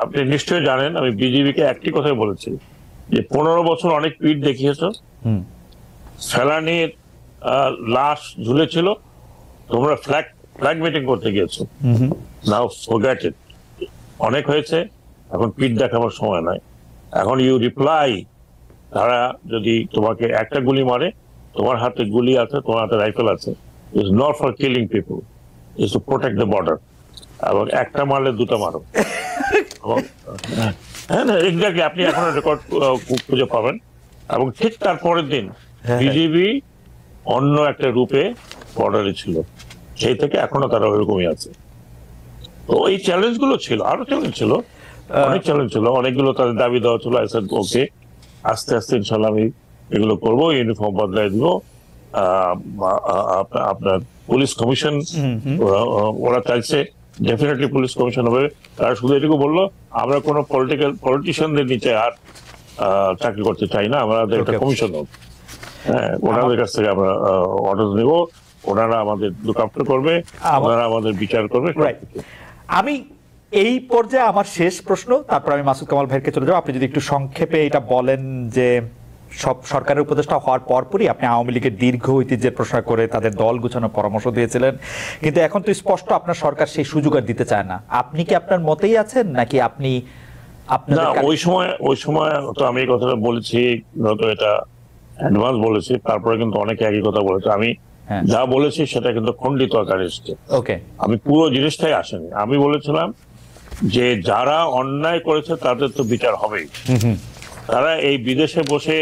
আপনি নিশ্চয়ই জানেন আমি বিজেপিকে একটি কথাই বলেছি যে 15 বছর অনেক পিঠ দেখিয়েছ, ফেলানির লাশ ঝুলেছিল, তোমরা ফ্ল্যাগ মিটিং করতে গিয়েছো, নাও ফরগেট ইট, অনেক হয়েছে, এখন পিঠ দেখাবার সময় নাই। এখন ইউ রিপ্লাই, তারা যদি তোমাকে একটা গুলি মারে, তোমার হাতে গুলি আছে, তোমার হাতে রাইফেল আছে, is not for killing people, is to protect the border. এবং একটা মারলে দুটা মারো। হ্যাঁ না, এক্স্যাক্টলি, আপনি এখন রেকর্ড খুঁজে পাবেন। এবং ঠিক তার পরের দিন বিজেপি অন্য একটা রূপে বর্ডারে ছিল, সেই থেকে এখনো তারা ওইরকমই আছে। তো এই চ্যালেঞ্জ গুলো ছিল, আরো চ্যালেঞ্জ ছিল, অনেক চ্যালেঞ্জ ছিল, অনেকগুলো তাদের দাবি দেওয়া ছিল। ওকে, আস্তে আস্তে ইনশাল্লাহ আমি এগুলো করবো, ইউনিফর্ম বদলাই দিব। আপনার পুলিশ কমিশন ওরা চাইছে ডেফিনেটলি পুলিশ কমিশন হবে। তারা শুধু এটুকু বললো, আমরা কোনো পলিটিশিয়ানদের নিচে আর চাকরি করতে চাই না, আমাদের একটা কমিশন হোক। হ্যাঁ, ওনাদের কাছ থেকে আমরা অর্ডার নিব, ওনারা আমাদের লুক আফটার করবে, ওনারা আমাদের বিচার করবে। আমি এই পর্যায়ে আমার শেষ প্রশ্ন, তারপর আমি মাসুদ কামাল ভাইকে চলে যাবো। আপনি যদি একটু সংক্ষেপে এটা বলেন যে সব সরকারের উপদেষ্টা হওয়ার পরপরই আপনি আওয়ামী লীগের দীর্ঘ ঐতিহ্যের প্রশ্ন করে তাদের দল গুছানোর পরামর্শ দিয়েছিলেন, কিন্তু এখন তো স্পষ্ট আপনার সরকার সেই সুযোগ আর দিতে চায় না। আপনি কি আপনার মতেই আছেন, নাকি আপনি না? ওই সময় তো আমি এই কথাটা বলেছি, এটা অ্যাডভান্স বলেছি, তারপরে কিন্তু অনেকে একই কথা বলেছে। আমি যা বলেছি সেটা কিন্তু খণ্ডিত আকারে এসেছে। ওকে, আমি পুরো জিনিসটাই আসেনি। আমি বলেছিলাম যে যারা অন্যায় করেছে তাদের তো বিচার হবেই, তারা এই বিদেশে বসে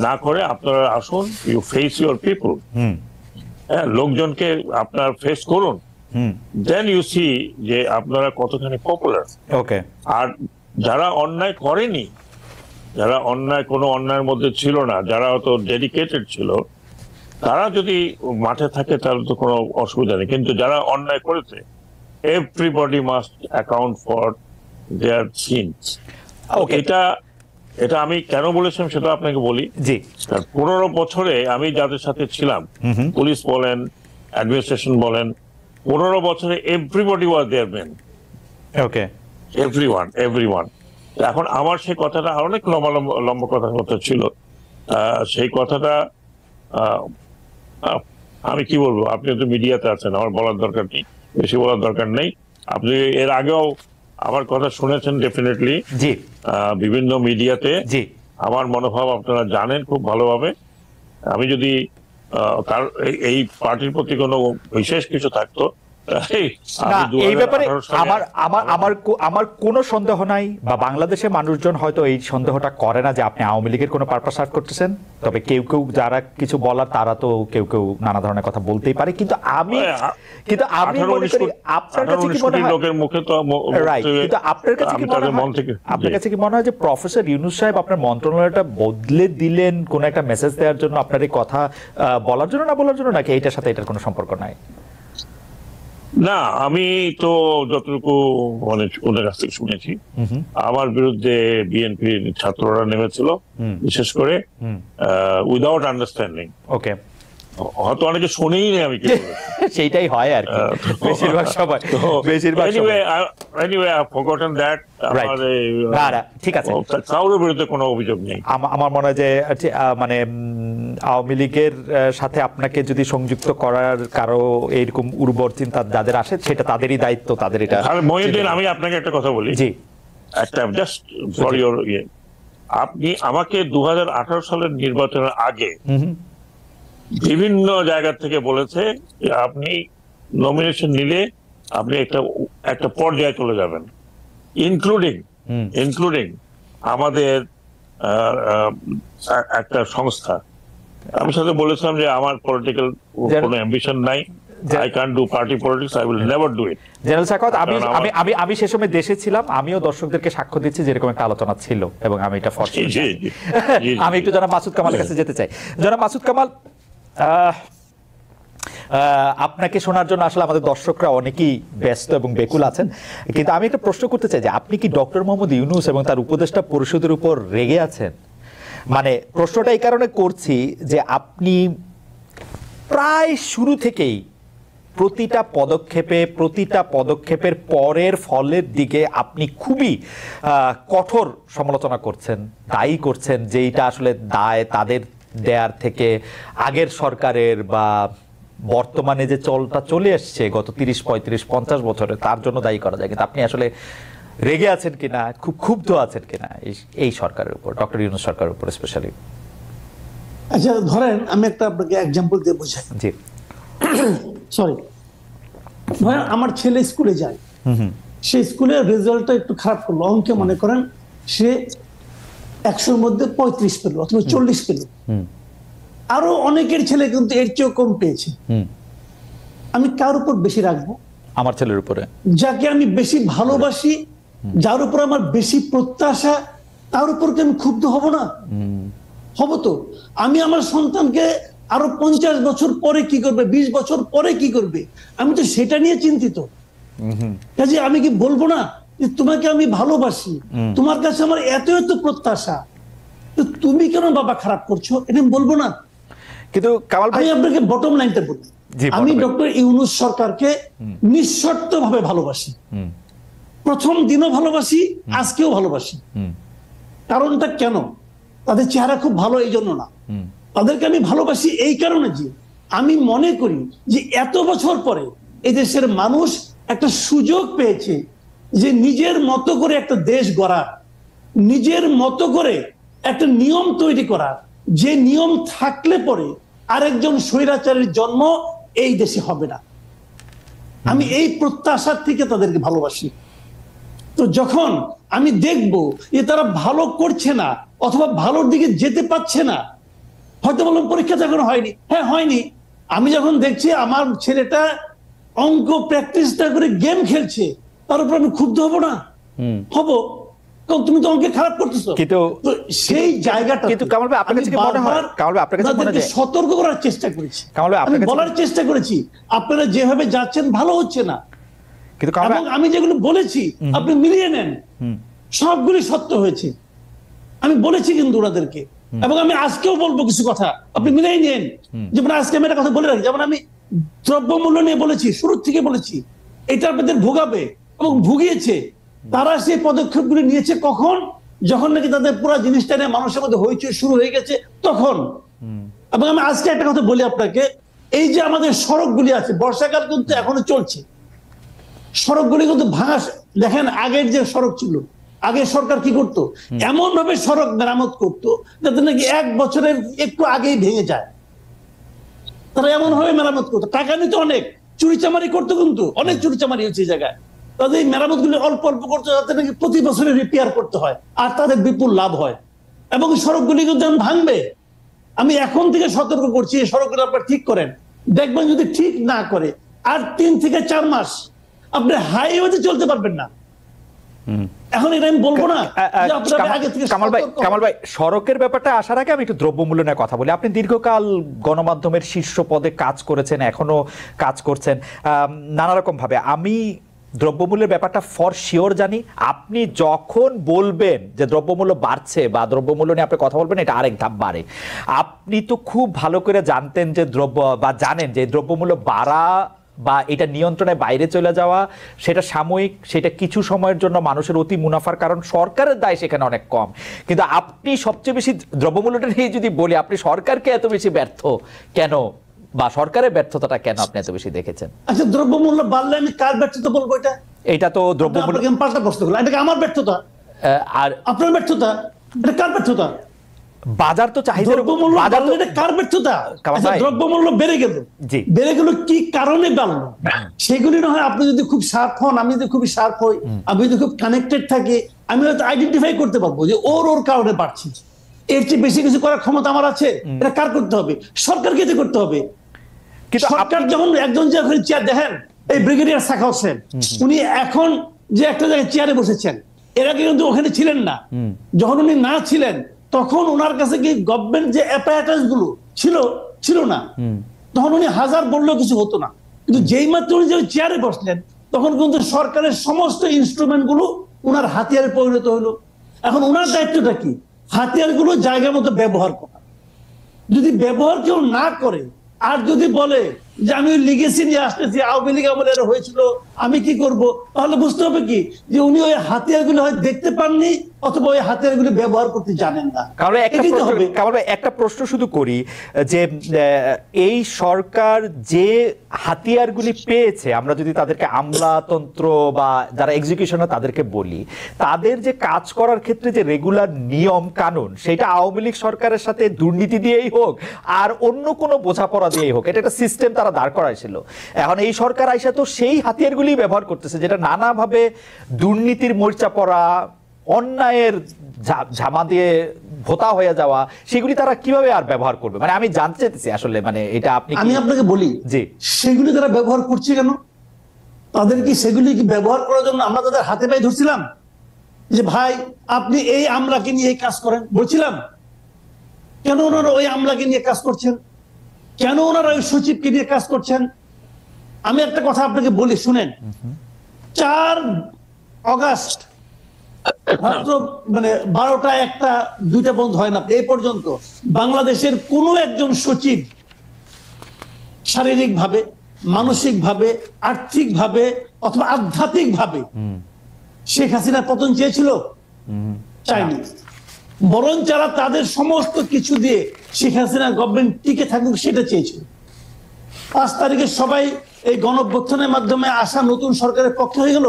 না করে আপনারা আসুন, ইউ ফেস ইউর পিপল, হ্যাঁ, লোকজনকে আপনার ফেস করুন, দেন ইউ সি যে আপনারা কতখানি পপুলার। ওকে, আর যারা অন্যায় করেনি, যারা কোনো অন্যায়ের মধ্যে ছিল না, যারা অত ডেডিকেটেড ছিল, তারা যদি মাঠে থাকে তাহলে তো কোনো অসুবিধা নেই। কিন্তু যারা অন্যায় করেছে, everybody must account for their sins. এটা আমি কেন বলেছিলাম সেটা আপনাকে বলি। জি, 15 বছরে আমি যাদের সাথে ছিলাম, পুলিশ বলেন, অ্যাডমিনিস্ট্রেশন বলেন, 15 বছরে everybody was there man. Okay, everyone. এখন আমার সেই কথাটা অনেক লম্বা কথা ছিল, সেই কথাটা আমি কি বলবো, আপনি তো মিডিয়াতে আছেন, আমার বলার দরকার নেই, বেশি বলার দরকার নেই। আপনি এর আগেও আমার কথা শুনেছেন ডেফিনেটলি, জি, বিভিন্ন মিডিয়াতে। জি, আমার মনোভাব আপনারা জানেন খুব ভালোভাবে। আমি যদি তার এই পার্টির প্রতি কোনো বিশেষ কিছু থাকতো, এই ব্যাপারে আমার কোনো সন্দেহ নাই, বা বাংলাদেশের মানুষজন হয়তো এই সন্দেহটা করে না যে আপনি আওয়ামী লীগের কোনো পারপাস সার্ভ করতেছেন। তবে কেউ যারা কিছু বলার, তারা তো কেউ নানা ধরনের কথা বলতেই পারে। কিন্তু আমি মনে করি আপনার কাছে কি মনে হয়, লোকের মুখে তো রাইট, কিন্তু আপনার কাছে কি মনে হয় যে প্রফেসর ইউনূস সাহেব আপনার মন্ত্রণালয়টা বদলে দিলেন কোন একটা মেসেজ দেওয়ার জন্য, আপনার এই কথা বলার জন্য, না বলার জন্য, নাকি এইটার সাথে এটার কোনো সম্পর্ক নাই? না, আমি তো যতটুকু মানে ওদের কাছ থেকে শুনেছি, আমার বিরুদ্ধে বিএনপির ছাত্ররা নেমেছিল, বিশেষ করে উইদাউট আন্ডারস্ট্যান্ডিং। ওকে, হয়তো অনেকে শুনেই নেই আমি কি সেইটাই হয় আর কি বেশিরভাগ সময়। Anyway I have forgotten that. ঠিক আছে, কারোর বিরুদ্ধে কোনো অভিযোগ নেই। আমার মনে হয় যে মানে আওয়ামী লীগের সাথে আপনাকে যদি সংযুক্ত করার কারো এইরকম উর্বর চিন্তা যাদের আসে, সেটা তাদেরই দায়িত্ব, তাদের এটা। মহিউদ্দিন, আমি আপনাকে একটা কথা বলি, জি, একটা জাস্ট ফর ইওর আপনি আমাকে 2018 সালের নির্বাচনের আগে বিভিন্ন জায়গা থেকে বলেছে যে আপনি নমিনেশন নিলে আপনি একটা পর্যায়ে চলে যাবেন, ইনক্লুডিং আমাদের একটা সংস্থা। আমি সাথে বলেছিলাম যে আমার পলিটিক্যাল কোনো অ্যাম্বিশন নাই, I can't do party politics, I will never do it. General Sakhawat, আমি সে সময় দেশে ছিলাম, আমিও দর্শকদেরকে সাক্ষ্য দিচ্ছি যে এরকম একটা আলোচনা ছিল, এবং আমি এটা আমি একটু জনাব মাসুদ কামালের কাছে যেতে চাই। জনাব মাসুদ কামাল, আপনাকে শোনার জন্য আসলে আমাদের দর্শকরা অনেকেই ব্যস্ত এবং বেকুল আছেন, কিন্তু আমি একটা প্রশ্ন করতে চাই যে আপনি কি ডক্টর মোহাম্মদ ইউনূস এবং তার উপদেষ্টা পরিষদের উপর রেগে আছেন? মানে প্রশ্নটা এই কারণে করছি যে আপনি প্রায় শুরু থেকেই প্রতিটা পদক্ষেপের পরের ফলের দিকে আপনি খুবই কঠোর সমালোচনা করছেন, দায়ী করছেন যে এটা আসলে দায় তাদের দেয়ার থেকে আগের সরকারের বা বর্তমানে যে চলে এসছে গত 30-35-50 বছরে তার জন্য দায়ী করা যায়। কিন্তু আপনি আসলে রেগে আছেন কিনা, খুব ক্ষুব্ধ আছেন কিনা এই সরকারের উপর, ডক্টর ইউনূস সরকারের উপর স্পেশালি? আচ্ছা, ধরেন আমি একটা আপনাকে এক্সাম্পল দিয়ে বোঝাই। জি, সরি, ধরেন আমার ছেলে স্কুলে যায়, সে স্কুলের রেজাল্টটা একটু খারাপ করলো, অঙ্কে মনে করেন সে 100-র মধ্যে 35 পেল অথবা 40 পেল। আরো অনেকের ছেলে কিন্তু এর চেয়েও কম পেয়েছে। আমি কার উপর বেশি রাখবো? আমার ছেলের উপরে। যাকে আমি বেশি ভালোবাসি, যার উপর আমার বেশি প্রত্যাশা, তার উপর কি আমি ক্ষুব্ধ হব না? হব তো। আমি আমার সন্তানকে আরো 50 বছর পরে কি করবে, 20 বছর পরে কি করবে, আমি তো সেটা নিয়ে চিন্তিত। কাজে আমি কি বলবো না যে তোমাকে আমি ভালোবাসি, তোমার কাছে আমার এত এত প্রত্যাশা, তো তুমি কেন বাবা খারাপ করছো, এটা আমি বলবো না? কিন্তু কামাল ভাই, আমি আপনাকে বটম লাইনটা বলি, আমি ডক্টর ইউনূস সরকারকে নিঃশর্ত ভাবে ভালোবাসি। প্রথম দিনও ভালোবাসি, আজকেও ভালোবাসি। কারণটা কেন? তাদের চেহারা খুব ভালো এই জন্য না, তাদেরকে আমি ভালোবাসি এই কারণে যে আমি মনে করি যে এত বছর পরে এদেশের মানুষ একটা সুযোগ পেয়েছে যে নিজের মতো করে একটা দেশ গড়ার, নিজের মতো করে একটা নিয়ম তৈরি করার, যে নিয়ম থাকলে পরে আরেকজন স্বৈরাচারের জন্ম এই দেশে হবে না। আমি এই প্রত্যাশার থেকে তাদেরকে ভালোবাসি। তো যখন আমি দেখব যে তারা ভালো করছে না অথবা ভালোর দিকে যেতে পারছে না, হয়তো বললাম পরীক্ষা যখন হয়নি, হ্যাঁ হয়নি, আমি যখন দেখছি আমার ছেলেটা অঙ্ক প্র্যাকটিস না করে গেম খেলছে, তার উপর আমি ক্ষুব্ধ হব না? হব, কারণ তুমি তো অঙ্কে খারাপ করতেছো। কিন্তু সেই জায়গাটা কিন্তু কামাল ভাই, আপনার কাছে কি মনে হয়, কামাল ভাই আপনার কাছে মনে হয় সতর্ক করার চেষ্টা করেছি, কামাল ভাই আমি বলার চেষ্টা করেছি আপনারা যেভাবে যাচ্ছেন ভালো হচ্ছে না। কিন্তু এবং আমি যেগুলো বলেছি আপনি মিলিয়ে নেন, সবগুলি সত্য হয়েছে, আমি বলেছি কিন্তু ওনাদেরকে। এবং আমি আজকেও বলবো কিছু কথা, আপনি মিলিয়ে নেন। যেমন আজকে আমি একটা কথা বলে রাখি, যেমন আমি দ্রব্যমূল্য নিয়ে বলেছি, শুরুর থেকে বলেছি এটা আপনাদের ভোগাবে এবং ভুগিয়েছে। তারা সেই পদক্ষেপগুলি নিয়েছে কখন? যখন নাকি তাদের পুরো জিনিসটা নিয়ে মানুষের মধ্যে হইচই শুরু হয়ে গেছে তখন। এবং আমি আজকে একটা কথা বলি আপনাকে, এই যে আমাদের সড়কগুলি আছে, বর্ষাকাল কিন্তু এখনো চলছে, সড়কগুলি কিন্তু ভাঙা। দেখেন আগের যে সড়ক ছিল, আগে সরকার কি করতো, এমন ভাবে সড়ক মেরামত করতো যাতে নাকি 1 বছরের একটু আগেই ভেঙে যায়। তারা এমন ভাবে মেরামত করতো, টাকা নিত অনেক, চুরিচামারি করতো, কিন্তু অনেক চুরিচামারি হচ্ছে এই জায়গায়। তাদের মেরামত গুলি অল্প অল্প করতে, যাতে নাকি প্রতি বছরে রিপেয়ার করতে হয় আর তাদের বিপুল লাভ হয়। এবং সড়কগুলি কিন্তু ভাঙবে। আমি এখন থেকে সতর্ক করছি, এই সড়কগুলো আপনারা ঠিক করেন। দেখবেন যদি ঠিক না করে আর 3 থেকে 4 মাস আপনি হাইওয়েতে চলতে পারবেন না। এখন এটা আমি বলবো না যে আপনারা আগে থেকে। কামাল ভাই, সড়কের ব্যাপারটা আসার আগে আমি একটু দ্রব্যমূল্য নিয়ে কথা বলি। আপনি দীর্ঘকাল গণমাধ্যমের শীর্ষ পদে কাজ করেছেন, এখনো কাজ করছেন নানা রকম ভাবে। আমি দ্রব্যমূল্যের ব্যাপারটা ফর শিওর জানি। আপনি যখন বলবেন যে দ্রব্যমূল্য বাড়ছে বা দ্রব্যমূল্য নিয়ে আপনি কথা বলবেন, এটা আরেক ধাপ বাড়ে। আপনি তো খুব ভালো করে জানতেন যে জানেন যে দ্রব্যমূল্য বাড়া বা এটা নিয়ন্ত্রণের বাইরে চলে যাওয়া সেটা সাময়িক, সেটা কিছু সময়ের জন্য মানুষের অতি মুনাফার কারণ, সরকারের দায় সেখানে অনেক কম। কিন্তু আপনি সবচেয়ে বেশি দ্রব্যমূল্যটা নিয়ে যদি বলি, আপনি সরকারকে এত বেশি ব্যর্থ কেন বা সরকারের ব্যর্থতাটা কেন আপনি এত বেশি দেখেছেন? আচ্ছা, দ্রব্যমূল্য বাড়লে আমি কার ব্যর্থতা বলবো? এটা তো দ্রব্যমূল্য পাল্টা প্রশ্ন করলাম, এটা আমার ব্যর্থতা আর আপনার ব্যর্থতা? এটা কার ব্যর্থতা? বাজার তো চাহিদা, বাজার তো এটা কার ব্যর্থতা? দ্রব্যমূল্য বেড়ে গেল, বেড়ে গেল কি কারণে বাড়লো সেগুলি না হয় আপনি যদি খুব শার্প হন, আমি যদি খুবই শার্প হই, আমি যদি খুব কানেক্টেড থাকি, আমি হয়তো আইডেন্টিফাই করতে পারবো যে ওর কারণে বাড়ছে। এর চেয়ে বেশি কিছু করার ক্ষমতা আমার আছে? এটা কার করতে হবে? সরকারকে যে করতে হবে। সরকার যখন একজন যে চেয়ার দেখেন, এই ব্রিগেডিয়ার সাখাওয়াত হোসেন, উনি এখন যে একটা জায়গায় চেয়ারে বসেছেন, এর আগে কিন্তু ওখানে ছিলেন না। যখন উনি না ছিলেন তখন ওনার কাছে কি গভর্নমেন্ট যে অ্যাপারেটাস গুলো ছিল না, তখন উনি হাজার বললেও কিছু হতো না। কিন্তু যেই মাত্র উনি যে চেয়ারে বসলেন তখন কিন্তু সরকারের সমস্ত ইনস্ট্রুমেন্ট গুলো ওনার হাতিয়ারে পরিণত হলো। এখন ওনার দায়িত্বটা কি? হাতিয়ার গুলো জায়গা মতো ব্যবহার করা। যদি ব্যবহার কেউ না করে আর যদি বলে যে আমি ওই লিগেসি নিয়ে আসতেছি, আওয়ামী লীগ আমলে এটা হয়েছিল, আমি কি করব, তাহলে বুঝতে হবে কি যে উনি ওই হাতিয়ারগুলো হয়তো দেখতে পাননি অথবা ওই হাতিয়ারগুলো ব্যবহার করতে জানেন না। কামাল ভাই একটা প্রশ্ন শুধু করি যে এই সরকার যে হাতিয়ারগুলি পেয়েছে, আমরা যদি তাদেরকে আমলাতন্ত্র বা যারা এক্সিকিউশনার তাদেরকে বলি, তাদের যে কাজ করার ক্ষেত্রে যে রেগুলার নিয়ম কানুন, সেটা আওয়ামী লীগ সরকারের সাথে দুর্নীতি দিয়েই হোক আর অন্য কোনো বোঝাপড়া দিয়েই হোক, এটা একটা সিস্টেম তারা দাঁড় করাইছিল। এখন এই সরকার আইসা তো সেই হাতিয়ারগুলি ব্যবহার করতেছে, যেটা নানাভাবে দুর্নীতির মরিচা পড়া, অন্যায়ের ঝামা দিয়ে ভোতা হয়ে যাওয়া, সেগুলি তারা কিভাবে আর ব্যবহার করবে? মানে আমি জানতে চাইতেছি আসলে, মানে এটা আমি আপনাকে বলি জি, সেগুলি তারা ব্যবহার করছে কেন? তাদের কি সেগুলি কি ব্যবহার করার জন্য আমরা তাদের হাতে পায়ে ধরছিলাম যে ভাই আপনি এই আমলাকে নিয়ে এই কাজ করেন? বলছিলাম কেন ওনারা ওই আমলাকে নিয়ে কাজ করছেন? কেন ওনারা ওই সচিবকে নিয়ে কাজ করছেন? আমি একটা কথা আপনাকে বলি, শুনেন। 4 অগাস্ট মাত্র মানে 12টা 1টা 2টা বন্ধ হয় না এই পর্যন্ত বাংলাদেশের কোনো একজন সচিব শারীরিকভাবে, মানসিকভাবে, আর্থিকভাবে অথবা আধ্যাত্মিকভাবে শেখ হাসিনা পতন চেয়েছিল? চায়নি। বরং যারা তাদের সমস্ত কিছু দিয়ে শেখ হাসিনা গভর্নমেন্ট টিকে থাকুক সেটা চেয়েছিল। 5 তারিখে সবাই এই গণঅভ্যুত্থানের মাধ্যমে আসা নতুন সরকারের পক্ষে হয়ে গেল।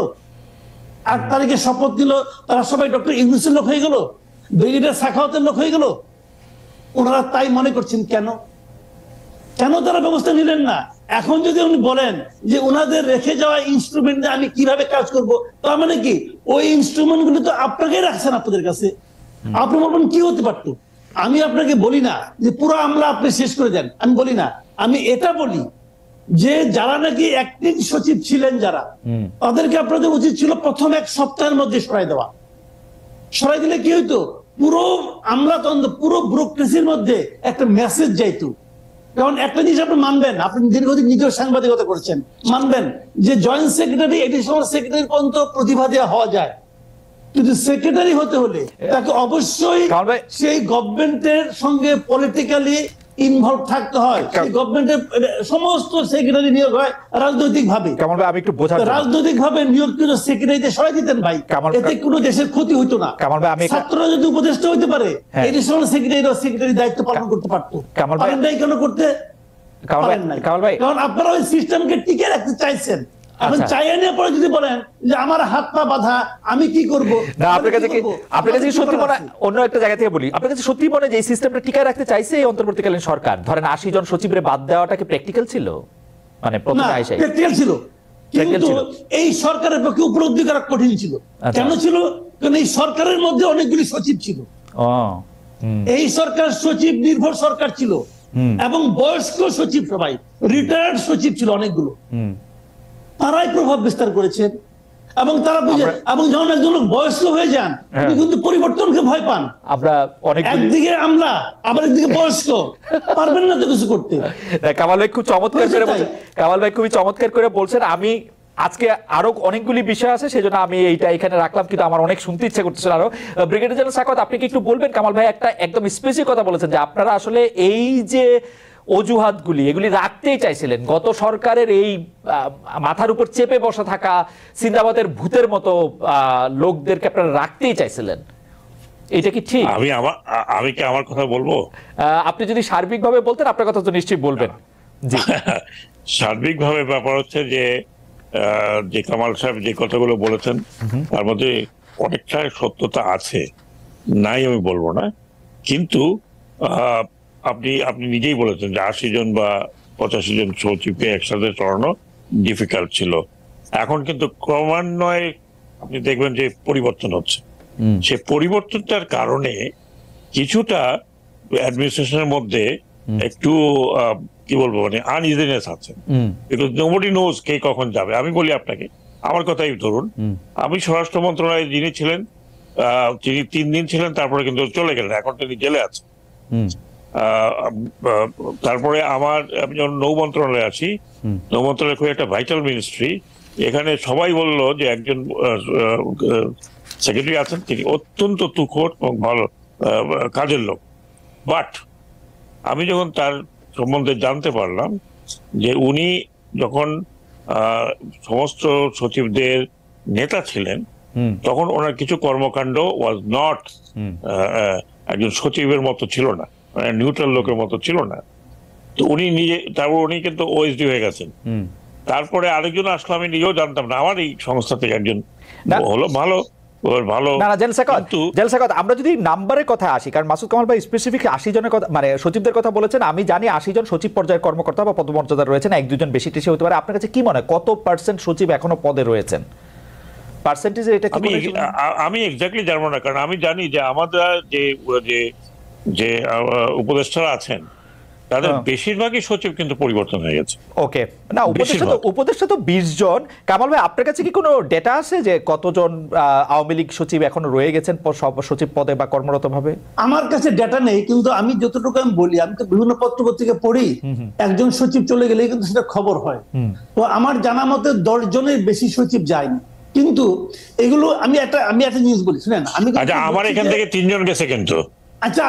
8 তারিখে শপথ দিল, তারা সবাই ডক্টর ইউনূসের লোক হয়ে গেল, ব্রিগেডিয়ার সাখাওয়াতের লোক হয়ে গেল। ওনারা তাই মনে করছেন কেন? কেন তারা ব্যবস্থা নিলেন না? এখন যদি উনি বলেন যে ওনাদের রেখে যাওয়া ইনস্ট্রুমেন্ট আমি কিভাবে কাজ করব, তার মানে কি ওই ইনস্ট্রুমেন্ট গুলো তো আপনাকেই রাখছেন আপনাদের কাছে। আপনি বলবেন কি হতে পারতো? আমি আপনাকে বলি না যে পুরো আমলা আপনি শেষ করে দেন, আমি বলি না। আমি এটা বলি যে যারা নাকি অ্যাক্টিং সচিব ছিলেন যারা, তাদেরকে আপনাদের উচিত ছিল প্রথম 1 সপ্তাহের মধ্যে সরাই দেওয়া। সরাই দিলে কি হইতো? পুরো আমলাতন্ত্র, পুরো ব্যুরোক্রেসির মধ্যে একটা মেসেজ যাইতো। কারণ একটা জিনিস আপনি মানবেন, আপনি দীর্ঘদিন নিজের সাংবাদিকতা করছেন, মানবেন যে জয়েন্ট সেক্রেটারি, এডিশনাল সেক্রেটারি পর্যন্ত প্রতিভা দেওয়া হওয়া যায়, কিন্তু সেক্রেটারি হতে হলে তাকে অবশ্যই সেই গভর্নমেন্টের সঙ্গে পলিটিক্যালি ইনভলভ থাকতে হয়। সেই গভর্নমেন্টের সমস্ত সেক্রেটারি নিয়োগ হয় রাজনৈতিক ভাবে। রাজনৈতিক ভাবে নিয়োগকৃত সেক্রেটারিতে সরাই দিতেন ভাই, এতে কোনো দেশের ক্ষতি হইতো না। ছাত্ররা যদি উপদেষ্টা হইতে পারে, এডিশনাল সেক্রেটারি দায়িত্ব পালন করতে পারতো। কেন করতে পারেন নাই? কারণ আপনারা ওই সিস্টেমকে টিকে রাখতে চাইছেন। এখন চাইয়ে নিয়ে পরে যদি বলেন যে আমার হাত পা বাঁধা, আমি কি করব? না, আপনার কাছে সত্যি মনে, অন্য একটা জায়গা থেকে বলি, আপনার কাছে সত্যি মনে যে এই সিস্টেমটা টিকায় রাখতে চাইছে এই অন্তর্বর্তীকালীন সরকার? ধরেন 80 জন সচিবের বাদ দেওয়াটা কি প্র্যাকটিক্যাল ছিল? মানে প্রথমে আইসাই প্র্যাকটিক্যাল ছিল, কিন্তু এই সরকারের পক্ষে উপলব্ধি করা কঠিন ছিল। কেন ছিল? কারণ এই সরকারের মধ্যে অনেকগুলি সচিব ছিল। এই সরকার সচিব নির্ভর সরকার ছিল, এবং বয়স্ক সচিব, সবাই রিটায়ার্ড সচিব ছিল অনেকগুলো। তারাই প্রভাব বিস্তার করেছেন, এবং তারা বুঝে, এবং যখন একজন লোক বয়স্ক হয়ে যান তিনি কিন্তু পরিবর্তনকে ভয় পান। একদিকে আমলা, আবার একদিকে বয়স্ক, পারবেন না তো কিছু করতে। কামাল ভাই খুব চমৎকার করে বলছেন, কামাল ভাই খুবই চমৎকার করে বলছেন। আমি আজকে আরো অনেকগুলি বিষয় আছে, সেজন্য আমি এইটা এখানে রাখলাম, কিন্তু আমার অনেক শুনতে ইচ্ছে করতেছিল আরো। ব্রিগেডিয়ার জেনারেল সাখাওয়াত, আপনি কি একটু বলবেন? কামাল ভাই একটা একদম স্পেসিফিক কথা বলেছেন যে আপনারা আসলে এই যে অজুহাতগুলি, এগুলি রাখতেই চাইছিলেন। গত সরকারের এই মাথার উপর চেপে বসা থাকা সিন্দাবাদের ভূতের মতো লোকদেরকে আপনারা রাখতেই চাইছিলেন, এটা কি ঠিক? আমি কি আমার কথা বলবো? আপনি যদি সার্বিকভাবে বলতেন, আপনার কথা তো নিশ্চয়ই বলবেন। জি, সার্বিকভাবে ব্যাপার হচ্ছে যে কামাল সাহেব যে কথাগুলো বলেছেন তার মধ্যে অনেকটা সত্যতা আছে, নাই আমি বলবো না। কিন্তু আপনি নিজেই বলেছেন যে 80 জন বা 85 জন সচিবকে একসাথে চড়ানো ডিফিকাল্ট ছিল। এখন কিন্তু ক্রমান্বয়ে আপনি দেখবেন যে পরিবর্তন হচ্ছে। সে পরিবর্তনটার কারণে কিছুটা অ্যাডমিনিস্ট্রেশনের মধ্যে একটু কি বলবো, মানে আনইজিনেস আছে, বিকজ নোবডি নোজ কে কখন যাবে। আমি বলি আপনাকে, আমার কথাই ধরুন, আমি স্বরাষ্ট্র মন্ত্রণালয়ে যিনি ছিলেন, তিনি 3 দিন ছিলেন, তারপরে কিন্তু চলে গেলেন, এখন তিনি জেলে আছেন। তারপরে আমি যখন নৌ মন্ত্রণালয়ে আসি, নৌ মন্ত্রণালয় খুব একটা ভাইটাল মিনিস্ট্রি, এখানে সবাই বললো যে একজন সেক্রেটারি আছেন, তিনি অত্যন্ত তুখোড় এবং ভালো কাজের লোক। বাট আমি যখন তার সম্বন্ধে জানতে পারলাম, যে উনি যখন সমস্ত সচিবদের নেতা ছিলেন তখন ওনার কিছু কর্মকাণ্ড ওয়াজ নট একজন সচিবের মতো ছিল না, নিউট্রাল লোকের মতো ছিল না। তো উনি নিজে, তারপর উনি কিন্তু ওএসডি হয়ে গেছেন। তারপরে আরেকজন আসলো, আমি নিজেও জানতাম না, আমার এই সংস্থা থেকে একজন হলো ভালো ভালো। আমরা যদি নাম্বারের কথা আসি, কারণ মাসুদ কামাল ভাই স্পেসিফিক 80 জনের কথা, মানে সচিবদের কথা বলেছেন, আমি জানি 80 জন সচিব পর্যায়ের কর্মকর্তা বা পদমর্যাদা রয়েছেন, 1-2 জন বেশি টেশি হতে পারে। আপনার কাছে কি মনে হয় কত % সচিব এখনো পদে রয়েছেন? পার্সেন্টেজে এটা আমি এক্স্যাক্টলি জানবো না, কারণ আমি জানি যে আমাদের যে উপদেষ্টারা আছেন তাদের বেশিরভাগই সচিব কিন্তু পরিবর্তন হয়ে গেছে। ওকে, না উপদেষ্টা তো 20 জন। কামাল ভাই, আপনার কাছে কি কোনো ডেটা আছে যে কতজন আওয়ামী লীগ সচিব এখনো রয়ে গেছেন সচিব পদে বা কর্মরত ভাবে? আমার কাছে ডেটা নেই, কিন্তু আমি যতটুকু আমি বলি, আমি তো বিভিন্ন পত্র পত্রিকা পড়ি, একজন সচিব চলে গেলে কিন্তু সেটা খবর হয়। তো আমার জানা মতে 10 জনের বেশি সচিব যায়নি। কিন্তু এগুলো আমি একটা জিনিস বলি, শুনেন। আমার এখান থেকে 3 জন গেছে কিন্তু। আচ্ছা,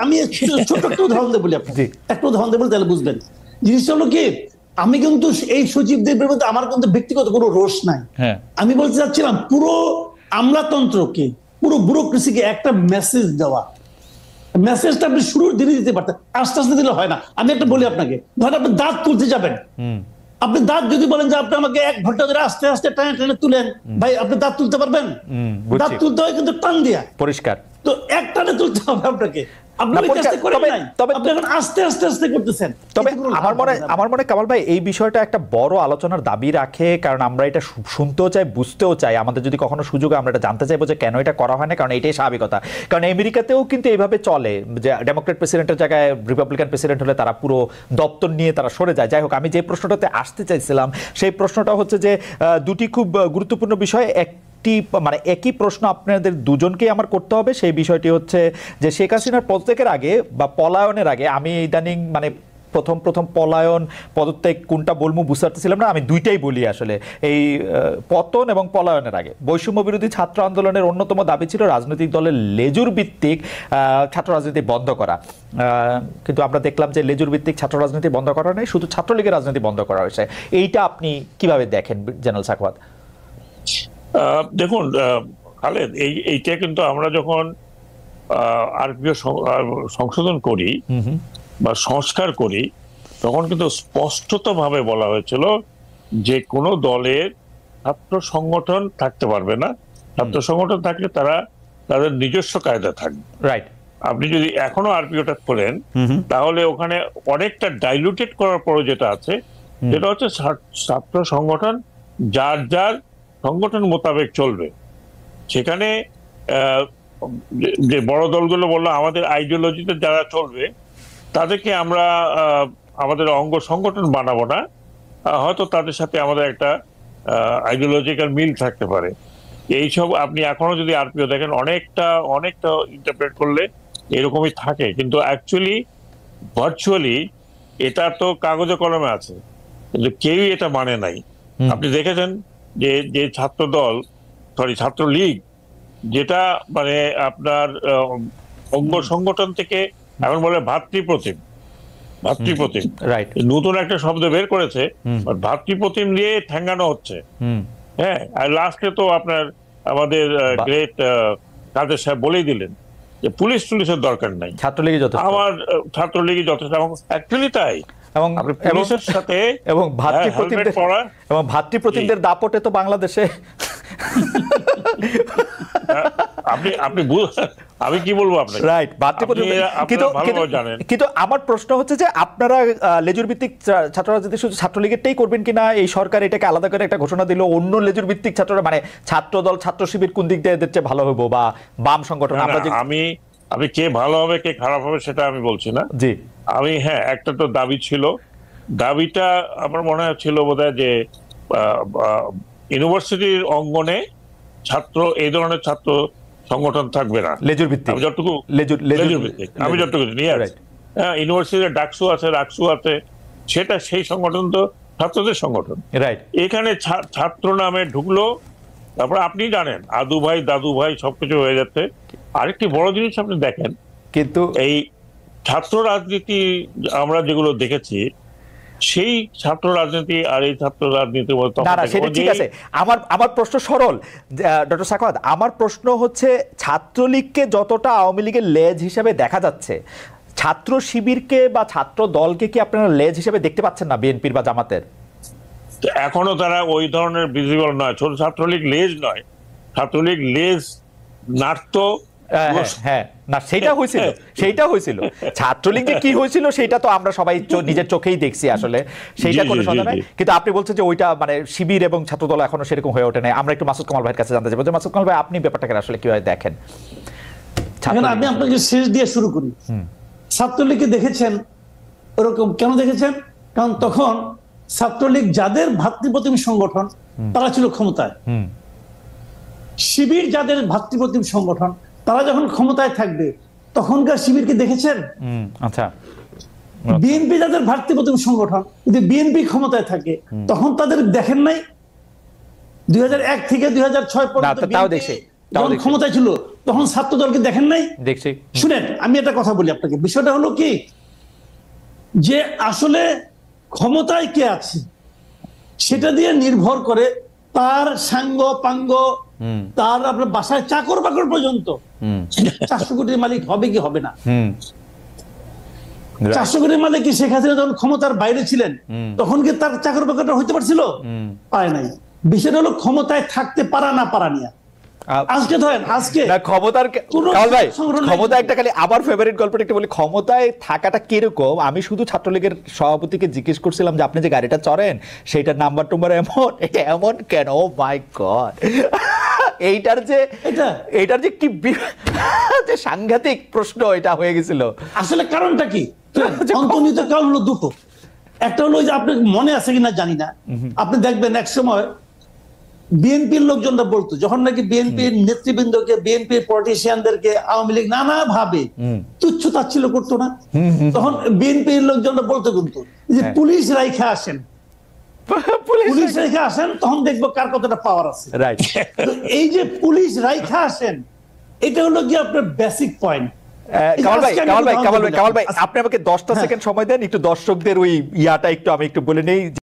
আমি ছোট একটা উদাহরণ দেব বলি, আপনাকে একটা উদাহরণ দেবো, তাহলে বুঝবেন। জিনিসটা হলো কি, আমি কিন্তু এই সচিবদের বিরুদ্ধে আমার কিন্তু ব্যক্তিগত কোনো রোষ নাই। আমি বলতে চাচ্ছিলাম পুরো আমলাতন্ত্রকে, পুরো ব্যুরোক্রেসিকে একটা মেসেজ দেওয়া। মেসেজটা আপনি শুরুর দিনে দিতে পারতেন, আস্তে আস্তে দিলে হয় না। আমি একটা বলি আপনাকে, ধরেন আপনি দাঁত তুলতে যাবেন, আপনি দাঁত যদি বলেন যে আপনি আমাকে 1 ঘন্টা ধরে আস্তে আস্তে টেনে টেনে তুলেন, ভাই আপনি দাঁত তুলতে পারবেন? দাঁত তুলতে হয় কিন্তু টান দিয়া, পরিষ্কার। তো এক টানে তুলতে হবে আপনাকে। আমার মনে কামাল ভাই এই বিষয়টা একটা বড় আলোচনার দাবি রাখে, কারণ আমরা এটা শুনতেও চাই, বুঝতেও চাই। আমাদের যদি কখনো সুযোগ, আমরা এটা জানতে চাইবো যে কেন এটা করা হয় না, কারণ এটাই স্বাভাবিকতা। কারণ আমেরিকাতেও কিন্তু এইভাবে চলে যে ডেমোক্রেট প্রেসিডেন্টের জায়গায় রিপাবলিকান প্রেসিডেন্ট হলে তারা পুরো দপ্তর নিয়ে তারা সরে যায়। যাই হোক, আমি যে প্রশ্নটাতে আসতে চাইছিলাম সেই প্রশ্নটা হচ্ছে যে দুটি খুব গুরুত্বপূর্ণ বিষয়। মানে একই প্রশ্ন আপনাদের দুজনকেই আমার করতে হবে। সেই বিষয়টি হচ্ছে যে শেখ হাসিনার পদত্যাগের আগে বা পলায়নের আগে, আমি ইদানিং মানে প্রথম পলায়ন পদত্যাগ কোনটা বলবো বুঝতে পারতেছিলাম না, আমি দুইটাই বলি আসলে। এই পতন এবং পলায়নের আগে বৈষম্য বিরোধী ছাত্র আন্দোলনের অন্যতম দাবি ছিল রাজনৈতিক দলের লেজুর ভিত্তিক ছাত্র রাজনীতি বন্ধ করা। কিন্তু আমরা দেখলাম যে লেজুর ভিত্তিক ছাত্র রাজনীতি বন্ধ করা নেই, শুধু ছাত্রলীগের রাজনীতি বন্ধ করা হয়েছে। এইটা আপনি কিভাবে দেখেন জেনারেল সাখাওয়াত? দেখুন খালেদ, এইটা কিন্তু আমরা যখন আরপিও সংশোধন করি বা সংস্কার করি, তখন কিন্তু স্পষ্টতভাবে বলা হয়েছিল যে কোনো দলের ছাত্র সংগঠন থাকতে পারবে না। ছাত্র সংগঠন থাকলে তারা তাদের নিজস্ব কায়দা থাকবে। রাইট। আপনি যদি এখনো আরপিওটা করেন তাহলে ওখানে অনেকটা ডাইলুটেড করার পরে যেটা আছে সেটা হচ্ছে ছাত্র সংগঠন যার যার সংগঠন মোতাবেক চলবে। সেখানে যে বড় দলগুলো বললো আমাদের আইডিওলজিতে যারা চলবে তাদেরকে আমরা আমাদের অঙ্গ সংগঠন বানাবো না, হয়তো তাদের সাথে আমাদের একটা আইডিওলজিক্যাল মিল থাকতে পারে। এইসব আপনি এখনো যদি আরপিও দেখেন অনেকটা ইন্টারপ্রেট করলে এরকমই থাকে, কিন্তু অ্যাকচুয়ালি ভার্চুয়ালি এটা তো কাগজে কলমে আছে, কিন্তু কেউই এটা মানে নাই। আপনি দেখেছেন যে ছাত্রলীগ যেটা মানে আপনার অঙ্গ সংগঠন থেকে এখন বলে ভাতৃপ্রতিম, নতুন একটা শব্দ বের করেছে, ভাতৃপ্রতিম দিয়ে ঠেঙ্গানো হচ্ছে। হ্যাঁ, আর লাস্টে তো আপনার আমাদের গ্রেট কাদের সাহেব বলেই দিলেন যে পুলিশের দরকার নাই, ছাত্রলীগই যথেষ্ট, আমার ছাত্রলীগই যথেষ্ট। এবং অ্যাকচুয়ালি তাই। এবং ভাতৃপ্রতিমদের দাপটে তো বাংলাদেশে আমি কি বলবো আপনাকে, রাইট, কিন্তু আমার প্রশ্ন হচ্ছে যে আপনারা লেজুর ভিত্তিক ছাত্র রাজনীতি শুধু ছাত্রলীগেরটাই করবেন কিনা? এই সরকার এটাকে আলাদা করে একটা ঘোষণা দিল, অন্য লেজুর ভিত্তিক ছাত্ররা মানে ছাত্র দল ছাত্র শিবির কোন দিক দিয়ে এদের চেয়ে ভালো হবো বা বাম সংগঠন? আমি কে ভালো হবে কে খারাপ হবে সেটা আমি বলছি না। জি, আমি একটা তো দাবি ছিল, দাবিটা আমার মনে ছিল বোধহয় যে ইউনিভার্সিটির অঙ্গনে এই ধরনের ছাত্র সংগঠন থাকবে না, লেজুর ভিত্তিক। আমি যতটুকু ইউনিভার্সিটির ডাকসু আছে, রাকসু আছে, সেটা সেই সংগঠন তো ছাত্রদের সংগঠন। এখানে ছাত্র নামে ঢুকলো, তারপর আপনি জানেন আদু ভাই দাদু ভাই সবকিছু হয়ে যাচ্ছে। আরেকটি বড় জিনিস আপনি দেখেন, কিন্তু এই ছাত্র রাজনীতি আমরা যেগুলো দেখেছি, সেই ছাত্র রাজনীতি আর এই ছাত্র রাজনীতি না না সেটা ঠিক আছে। আমার প্রশ্ন সরল ডক্টর সাখাওয়াত, আমার প্রশ্ন হচ্ছে ছাত্রলীগকে যতটা আওয়ামী লীগের লেজ হিসেবে দেখা যাচ্ছে, ছাত্র শিবিরকে বা ছাত্র দলকে কি আপনারা লেজ হিসেবে দেখতে পাচ্ছেন না বিএনপির বা জামাতের? এখনো তারা ওই ধরনের ভিজিবল নয়। ছোট ছাত্রলীগ লেজ নয়, ছাত্রলীগ লেজ নাড়তো। হ্যাঁ না সেইটা হয়েছিল ছাত্রলীগ যে কি হয়েছিল সেটা তো আমরা সবাই নিজের চোখেই দেখছি আসলে, সেইটা কোনো সন্দেহ নাই। কিন্তু আপনি বলছেন যে ওইটা মানে শিবির এবং ছাত্রদল এখনো সেরকম হয়ে ওঠে নাই। আমরা একটু মাসুদ কামাল ভাইয়ের কাছে জানতে চাইবো যে মাসুদ কামাল ভাই আপনি ব্যাপারটাকে আসলে কিভাবে দেখেন? আমি আপনাকে শেষ দিয়ে শুরু করি। ছাত্রলীগকে দেখেছেন ওরকম কেন দেখেছেন? কারণ তখন ছাত্রলীগ যাদের ভাতৃপ্রতিম সংগঠন তারা ছিল ক্ষমতায়, শিবির যাদের ভাতৃপ্রতিম সংগঠন তারা যখন ক্ষমতায় থাকবে তখনকার শিবিরকে দেখেছেন? আচ্ছা, বিএনপি যাদের ভাতৃপ্রতিম সংগঠন, যদি বিএনপি ক্ষমতায় থাকে তখন তাদের দেখেন নাই? 2001 থেকে 2006 পর্যন্ত যখন ক্ষমতায় ছিল তখন ছাত্র দলকে দেখেন নাই? দেখছি। শুনেন আমি একটা কথা বলি আপনাকে, বিষয়টা হলো কি যে আসলে ক্ষমতায় কে আছে সেটা দিয়ে নির্ভর করে তার সাঙ্গ পাঙ্গ, তার আপনার বাসায় চাকর বাকর পর্যন্ত 400 কোটির মালিক হবে কি হবে না। 400 কোটির মালিক কি শেখ হাসিনা যখন ক্ষমতার বাইরে ছিলেন তখন কি তার চাকর বাকরটা হইতে পারছিল? পায় নাই। বিষয়টা হলো ক্ষমতায় থাকতে পারা না পারা নিয়ে। আজকে ধরেন আজকে ক্ষমতা একটা খালি আমার ফেভারিট গল্পটা একটা বলি, ক্ষমতায় থাকাটা কিরকম আমি শুধু ছাত্রলীগের সভাপতিকে জিজ্ঞেস করছিলাম যে আপনি যে গাড়িটা চড়েন সেইটার নাম্বার টুম্বার এমন, এটা এমন কেন? ও মাই গড, এইটার যে কি যে সাংঘাতিক প্রশ্ন এটা হয়ে গেছিল। আসলে কারণটা কি? অন্তর্নিহিত কারণ হলো দুটো। একটা হলো যে আপনার মনে আছে কিনা জানি না, আপনি দেখবেন এক সময় বিএনপির লোকজনরা বলতো যখন নাকি বিএনপির নেতৃবৃন্দকে, বিএনপির পলিটিশিয়ানদেরকে আওয়ামী লীগ নানা ভাবে তুচ্ছ তাচ্ছিল্য করতো না, তখন বিএনপির লোকজনরা বলতো কিন্তু যে পুলিশ রাইখা আসেন, পুলিশ রাইখা আসেন, তখন দেখবো কার কতটা পাওয়ার আছে। এই যে পুলিশ রাইখা আসেন এটা হলো কি আপনার বেসিক পয়েন্ট। কামাল ভাই আপনি আমাকে 10টা সেকেন্ড সময় দেন, একটু দর্শকদের ওই ইয়াটা একটু আমি একটু বলে নেই।